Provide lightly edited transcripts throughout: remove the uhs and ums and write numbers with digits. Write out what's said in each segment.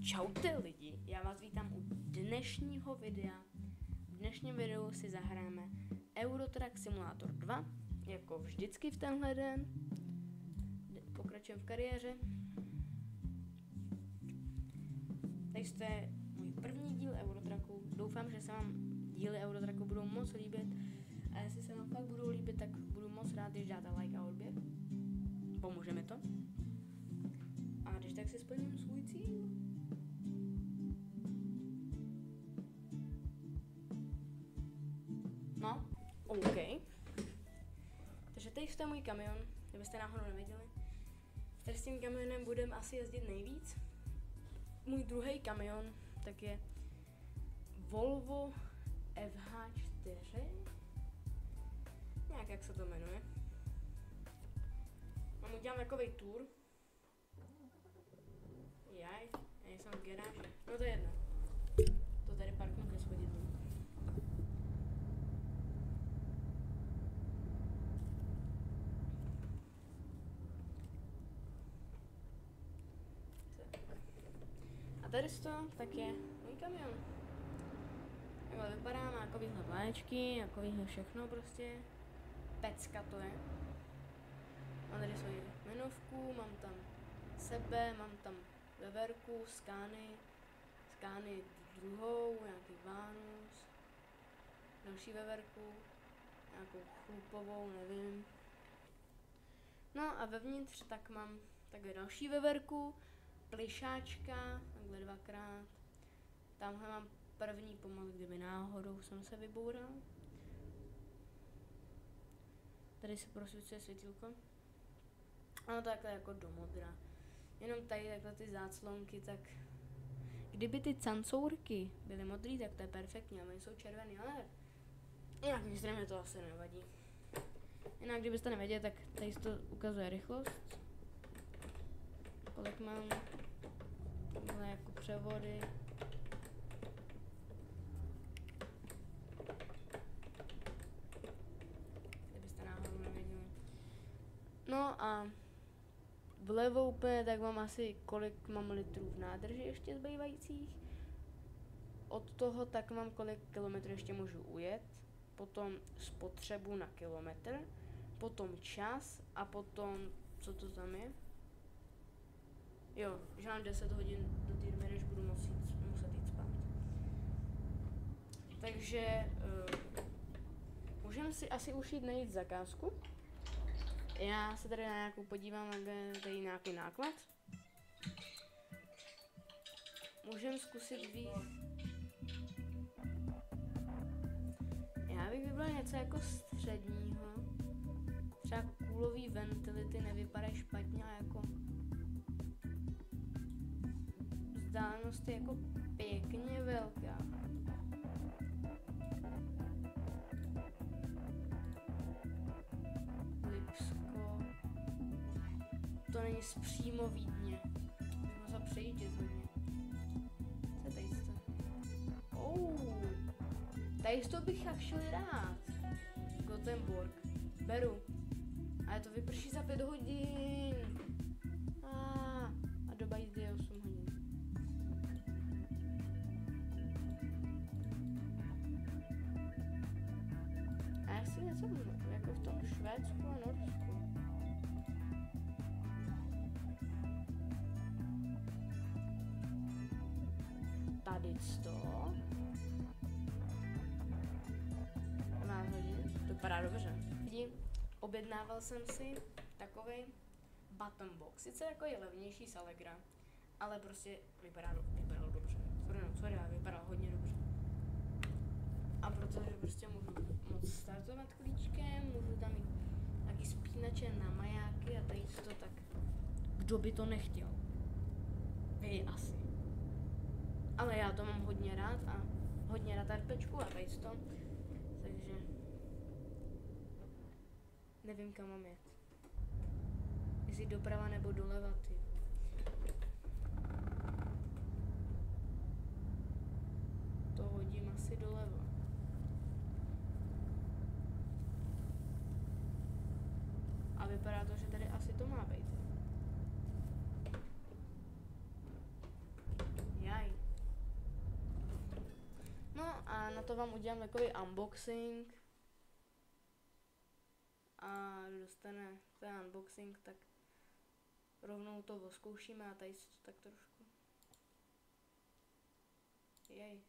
Čaute lidi, já vás vítám u dnešního videa. V dnešním videu si zahráme Euro Truck Simulator 2, jako vždycky v tenhle den. Pokračujeme v kariéře. Takže to je můj první díl Euro Trucku. Doufám, že se vám díly Euro Trucku budou moc líbit. A jestli se vám fakt budou líbit, tak budu moc rád, když dáte like a odběr. Pomůže mi to. A když tak si splním svůj cíl. No, OK. Takže tady je můj kamion, kdybyste náhodou nevěděli. Tady s tím kamionem budeme asi jezdit nejvíc. Můj druhý kamion tak je Volvo FH4. Nějak jak se to jmenuje. Mám udělám takovej tour. Jaj, já jsem v garáži. No to je jedno. To tady parkuju ke schodidlu. A tady to tak je můj kamion. Takhle vypadá, má takovýhle vlaječky, takovýhle všechno prostě. Pecka to je. Mám tady svoji jmenovku, mám tam sebe, mám tam veverku, skány druhou, nějaký Vánus, další veverku, nějakou chlupovou, nevím. No a vevnitř tak mám takhle další veverku, plišáčka, takhle dvakrát. Tamhle mám první pomoc, kdyby náhodou jsem se vyboural. Tady se prosvícuje světýlko. Ano, takhle jako do modra. Jenom tady takhle ty záclonky, tak kdyby ty cancourky byly modrý, tak to je perfektní, ale jsou červený, ale jinak mě to asi nevadí. Jinak kdybyste nevěděli, tak tady to ukazuje rychlost. Kolik mám tohle jako převody. Kdybyste náhodou nevěděli. No a vlevo úplně tak mám asi kolik mám litrů v nádrži ještě zbývajících. Od toho tak mám kolik kilometrů ještě můžu ujet. Potom spotřebu na kilometr. Potom čas a potom, co to tam je? Jo, že mám 10 hodin do té doby, než budu muset jít spát. Takže můžeme si asi už jít najít zakázku. Já se tady na nějakou podívám, jak je tady nějaký náklad. Můžeme zkusit víc. Já bych vybral něco jako středního. Třeba kůlový ventily, ty nevypadají špatně a jako vzdálenost je jako pěkně velká. Lipsko. To není přímo Vídně. Bych musel přejíždět hodně. Co je tady to? Tady to bych actually rád. Gothenburg. Beru. Ale to vyprší za 5 hodin. A doba jízdy je 8 hodin. A já chci něco jako v tom Švédsku a Norsku. Tady to. 12 hodin. To vypadá dobře. Vidím, objednával jsem si takovej button box. Sice jako je levnější z Allegra, ale prostě vypadal dobře. Vypadal hodně dobře. A protože prostě můžu moc startovat klíčkem, můžu tam mít taky spínače na majáky a tady to, tak kdo by to nechtěl? Vy asi. Ale já to mám hodně rád a hodně rád RPčku a tady to, takže nevím, kam mám jet. Jestli doprava nebo doleva, ty. To hodím asi doleva. A vypadá to, že tady asi to má být. proto vám udělám takový unboxing. A dostane ten unboxing, tak rovnou to oskoušíme a tady si to tak trošku. Jej.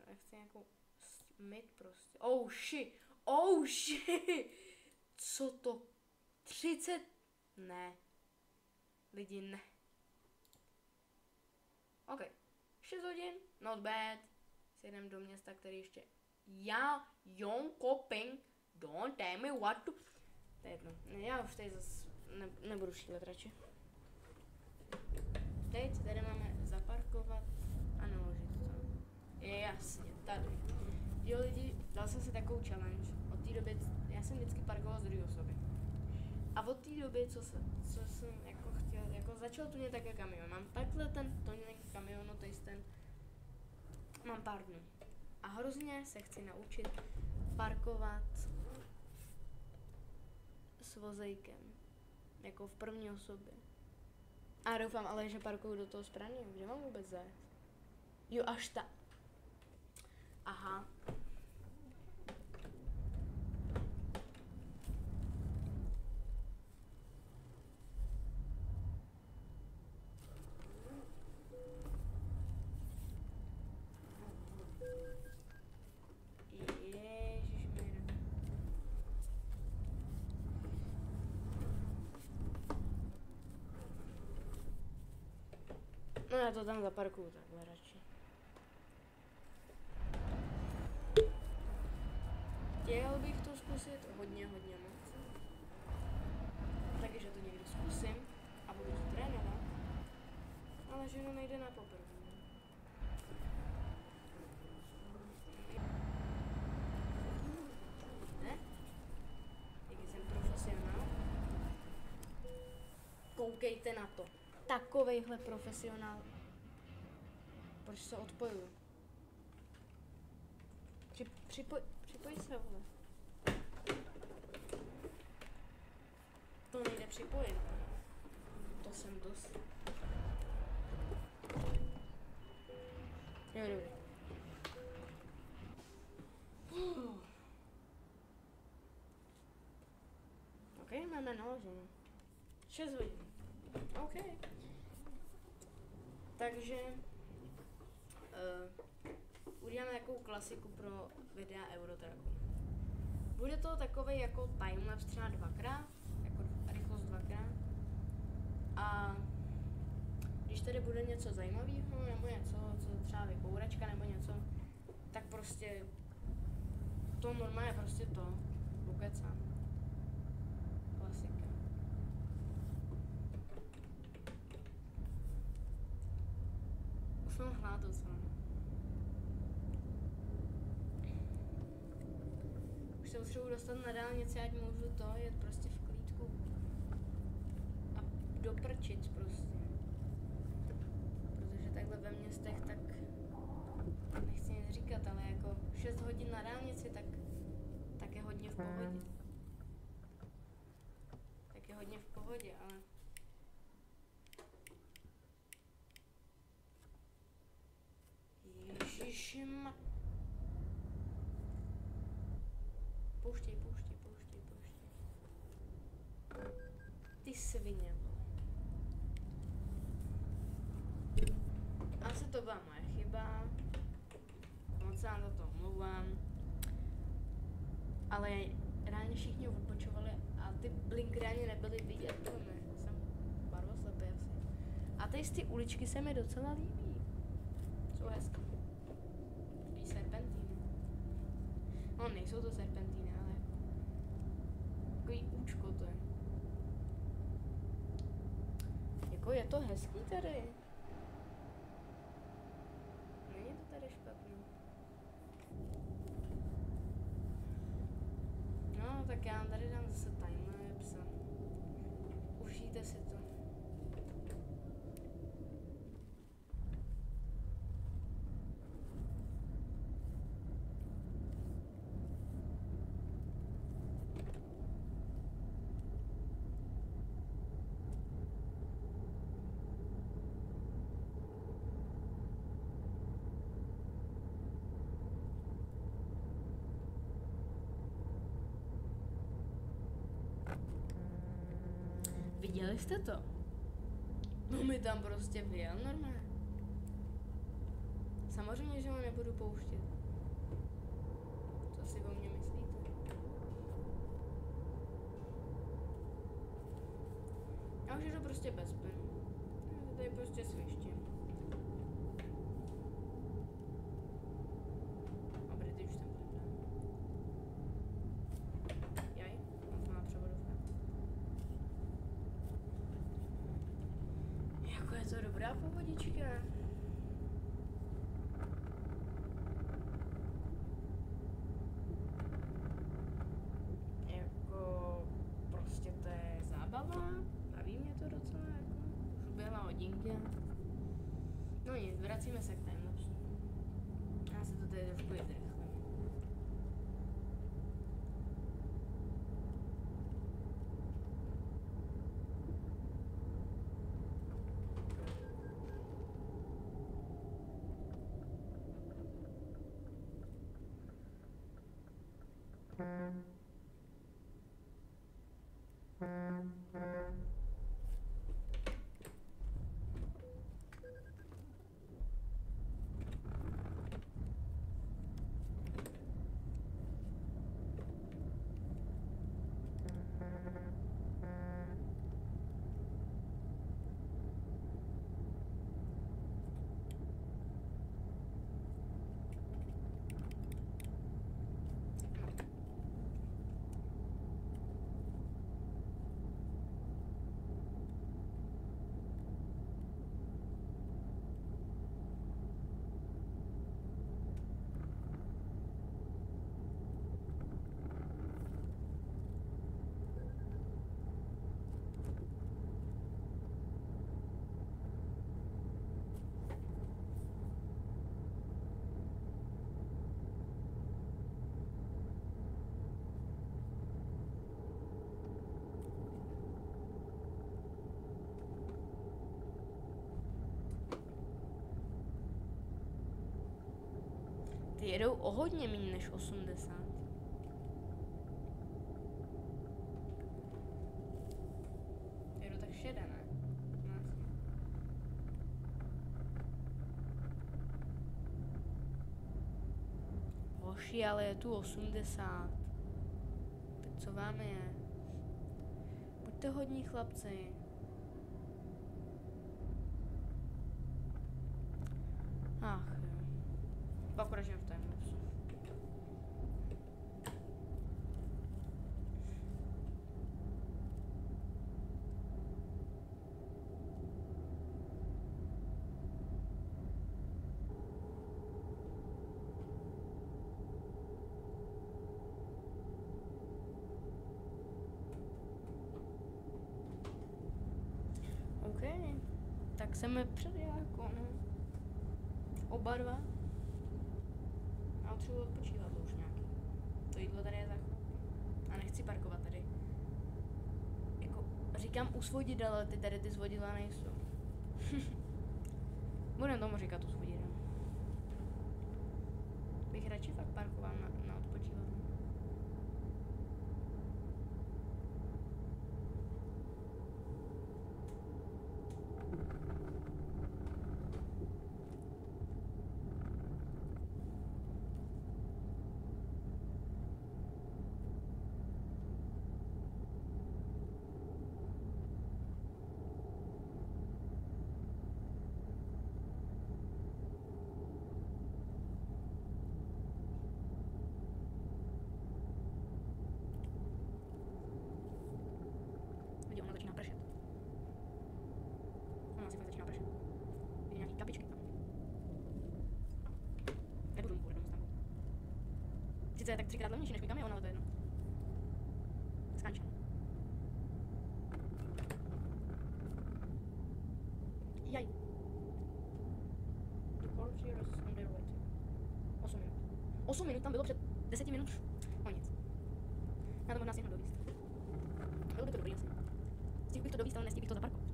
Já chci nějakou smyt prostě. Oh shit! Oh shit! Co to? 30? Ne. Lidi, ne. OK. 6 hodin, not bad. Sjedem do města, který ještě Jönköping. Don't tell me what to... To je jedno. Já už tady zase nebudu šílet radši. Teď tady máme zaparkovat a naložit to. Je jasně, tady. Jo lidi, dal jsem si takovou challenge. Od té doby, já jsem vždycky parkoval z druhé osoby. A od té doby, co jsem jako chtěl, jako začal tunět takhle kamion. Mám takhle ten tuněný kamion, to je ten, mám pár dnů. A hrozně se chci naučit parkovat s vozejkem. Jako v první osobě. A doufám ale, že parkuju do toho správně, kde mám vůbec zajet? Jo, až ta. Aha. No já to tam zaparkuju takhle radši. Chtěl bych to zkusit hodně moc. Takže to někdy zkusím a budu to trénovat. Ale že to nejde na poprvé. Ne? Jaký jsem profesionál. Koukejte na to. Takovejhle profesionál. Proč se odpojuju? Připoj se, vole. To nejde připojit. To jsem dost. Jo, dobrý. OK, máme naloženo. 6 hodin. OK. Takže uděláme takovou klasiku pro videa Eurotracku. Bude to takový jako timelapse třeba 2x, jako rychlost 2x. A když tady bude něco zajímavého, nebo něco, co třeba vybouračka nebo něco, tak prostě to normálně prostě to ukecám. Klasika. Už mám hlad docela. Už se potřebuji dostat na dálnici, ať můžu to jet prostě v klídku a doprčit prostě. Protože takhle ve městech tak nechci nic říkat, ale jako 6 hodin na dálnici, tak je hodně v pohodě. Tak je hodně v pohodě, ale Ježišima. Pouštěj. Ty svině. Asi to byla moje chyba. Moc se vám za to omlouvám. Ale reálně všichni odpočovali a ty blinky reálně nebyly vidět. To ne, jsem barvoslepý asi. A tady z ty uličky se mi docela líbí. Jsou hezké. Takový serpentíny. No, nejsou to serpentíny, ale takový účko to je. Jako je to hezký tady. Není to tady špatný. No, tak já vám tady dám zase timelapse. Užijte si to. Viděli jste to? No mi tam prostě vyjel normálně. Samozřejmě, že ho nebudu pouštět. Co si o mě myslíte? A už je to prostě bez plynu. Já to tady prostě svištím. Dobrý, teď už ten plyn dám. Jaj, mám to má převodovka. Jako je to dobrá povodička. Jako prostě to je zábava. Baví mě to docela jako. Už uběhla hodinka. No nic, vracíme se k timelapsu. Já se to tady trošku vyzrychlím. Ty jedou o hodně méně než 80. Jedou tak šedé, ne? Vlastně. Hoši, ale je tu 80. Tak co vám je? Buďte hodní chlapci. Ach jo. Pokračujeme v timelapsu. OK, tak jsme před jako, no. Oba dva. Já potřebuji odpočívat už nějaký. To jídlo tady je za chvilku. A nechci parkovat tady. Jako, říkám usvodit, ale ty tady ty svodidla nejsou. Budem tomu říkat usvodit. Bych radši fakt parkoval na odpočívadlo. Vidíte, ono začíná pršet. Ono asi fakt začíná pršet. Vidíte nějaký kapičky tam. Nebudu mu kvůli tomu stavbu. Sice je tak 3krát levnější než můj kamion, ale to je jedno. Skončil. Jaj. The courier is on their way. 8 minut. 8 minut tam bylo před 10 minut. O nic. Já to možná si dovíst. Bylo by to dobrý asi. Stihl bych to dovíst, ale nestihl bych to zaparkovat.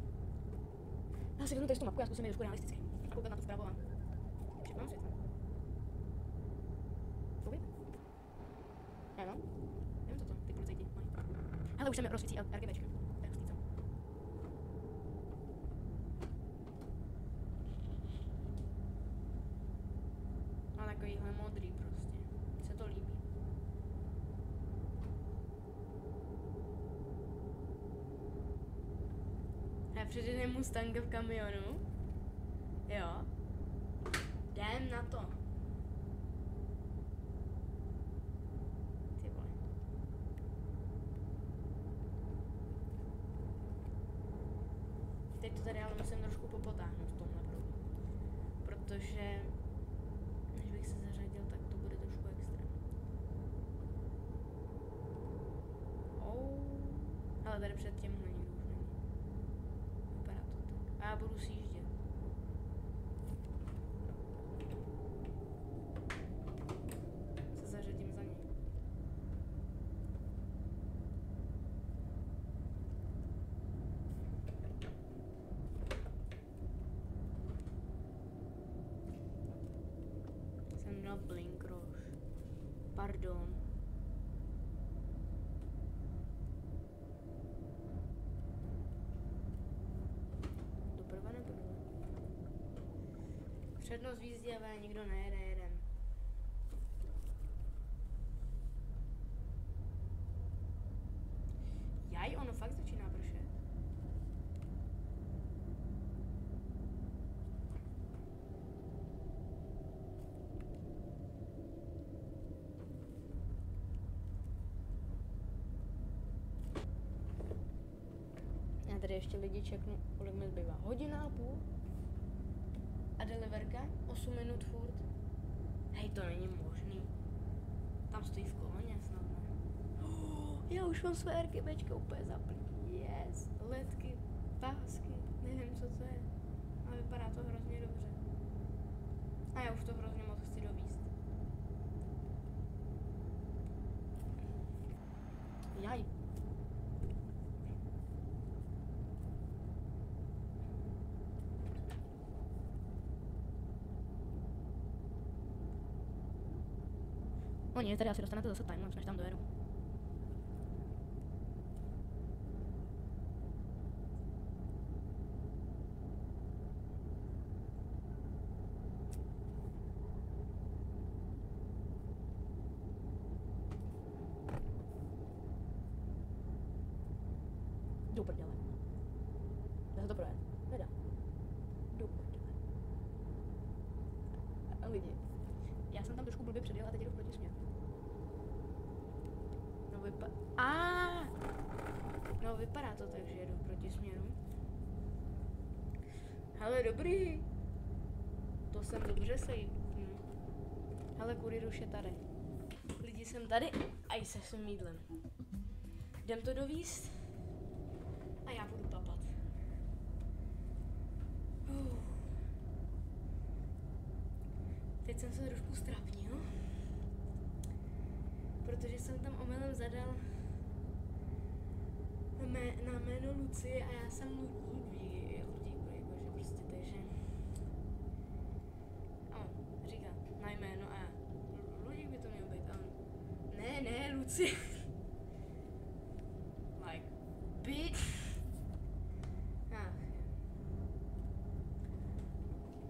Já si vezmu tady tu mapku, já zkusím být trošku realisticky. A koukat na to vpravo a přepnám světlo. Koupit? Já no. Nevím co to, ty policajti mají. Hele, už se mi rozsvítí RGBčka. To je hustý, co? Já předjedem Mustanga v kamionu. Jo. Jdem na to. Ty vole. Teď to tady ale musím trošku popotáhnout v tomhle proudu. Protože než bych se zařadil, tak to bude trošku extra. Ale tady před těmhle nikdo už není. Vypadá to tak. A já budu sjíždět. Se zařadím za něj. Jsem na blinkroš. Pardon. Doprava nebo dole? Přednost v jízdě, ale nikdo nejede jeden. Jaj, ono fakt začíná pršet. Já tady ještě lidi čeknu, kolik mi zbývá. 1,5 hodiny. A deliverka? 8 minut furt. Hej, to není možný. Tam stojí v koloně snad, ne? Já už mám své RGBčka úplně zaplý. Yes. Ledky, pásky, nevím, co to je. Ale vypadá to hrozně dobře. A já už to hrozně moc chci dovízt. Jaj. O nie, tady asi dostanete zase timelapse, než tam dojedu. Jdu prdele. Dá se to projet? Nedá. Jdu prdele. A lidi. Já jsem tam trošku blbě předjel a teď jdu v protisměru. No vypadá to tak, že jedu v protisměru. Hele, dobrý. To jsem dobře sejpnu. Hele, kurýr už je tady. Lidi jsem tady a i se svým jídlem. Jdem to dovízt a já budu papat. Teď jsem se trošku strapnil, protože jsem tam omylem zadal na jméno Lucie a já jsem Ludvík, jakože prostě, takže říká na jméno a Ludvík by to měl být, ale ne, Lucie. Like, bitch.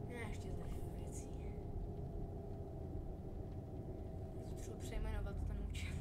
Já ještě zažiju věcí. Potřebuji přejmenovat ten účet.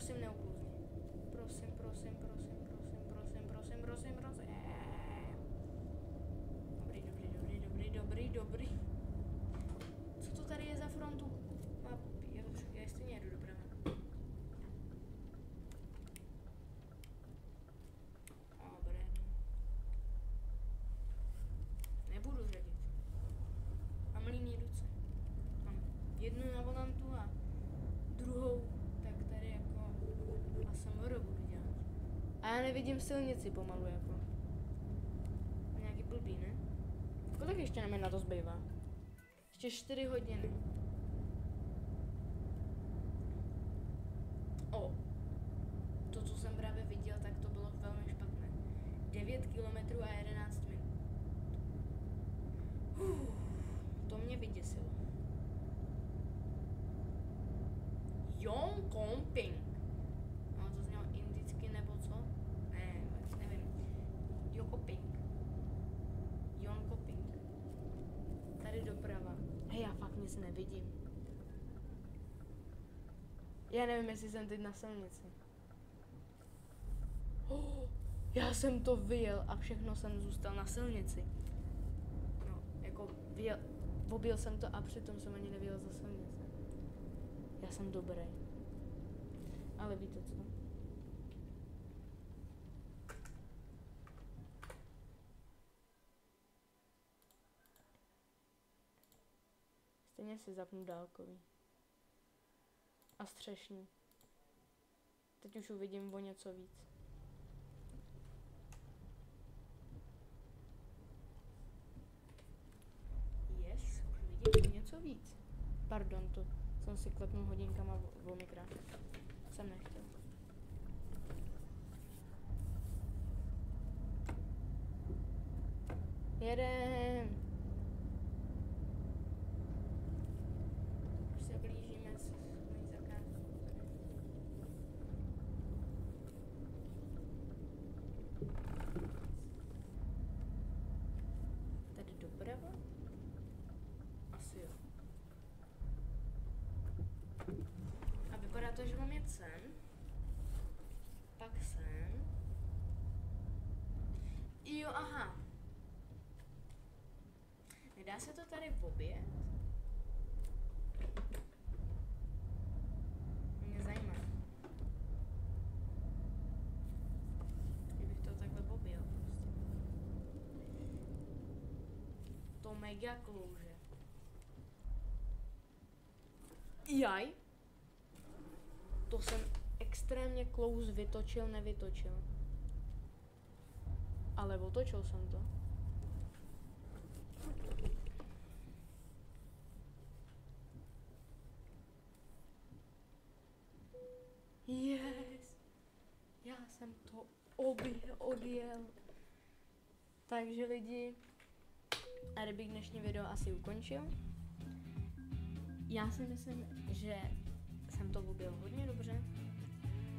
Prosím, neukluzni. Prosím, prosím, prosím, prosím, prosím, prosím, prosím, prosím. Dobrý. Co to tady je za frontu? Já stejně jedu doprava. Dobré. Nebudu řadit. Mám líný ruce. Mám jednu na volantu a druhou, tak tady jako ASMR budu dělat. A já nevidím silnici pomalu jako. Nějaký blbý, ne? Kolik ještě nám na to zbývá? Ještě 4 hodiny. To, co jsem právě viděl, tak to bylo velmi špatné. 9 kilometrů a 11 minut. To mě vyděsilo. Yongkongping. No, to znělo indicky nebo co? Ne, nevím. Yongkongping. Tady doprava. Hej, já fakt nic nevidím. Já nevím, jestli jsem teď na silnici. Já jsem to vyjel a všechno jsem zůstal na silnici. No, jako vyjel, objel jsem to a přitom jsem ani nevyjel za silnici. Já jsem dobrý. Ale víte co? Stejně si zapnu dálkový. A střešní. Teď už uvidím o něco víc. Yes, už vidím o něco víc. Pardon, to jsem si klepnul hodinkama o mikrofon. Jsem nechtěl. Jedem! Už se blížíme s mojí zakázkou. Tady doprava? Asi jo. A vypadá to, že mám jet sem. Pak sem. Jo, aha. Nedá se to tady objet? Mě zajímá. Kdybych to takhle objel prostě. To mega klouže. Jaj. To jsem extrémně close nevytočil. Ale otočil jsem to. Yes. Já jsem to odjel. Takže lidi, tady bych dnešní video asi ukončil. Já si myslím, že jsem to objel hodně dobře.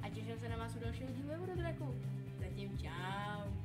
A těším se na vás u dalšího dílu Eurotracku. Zatím čau.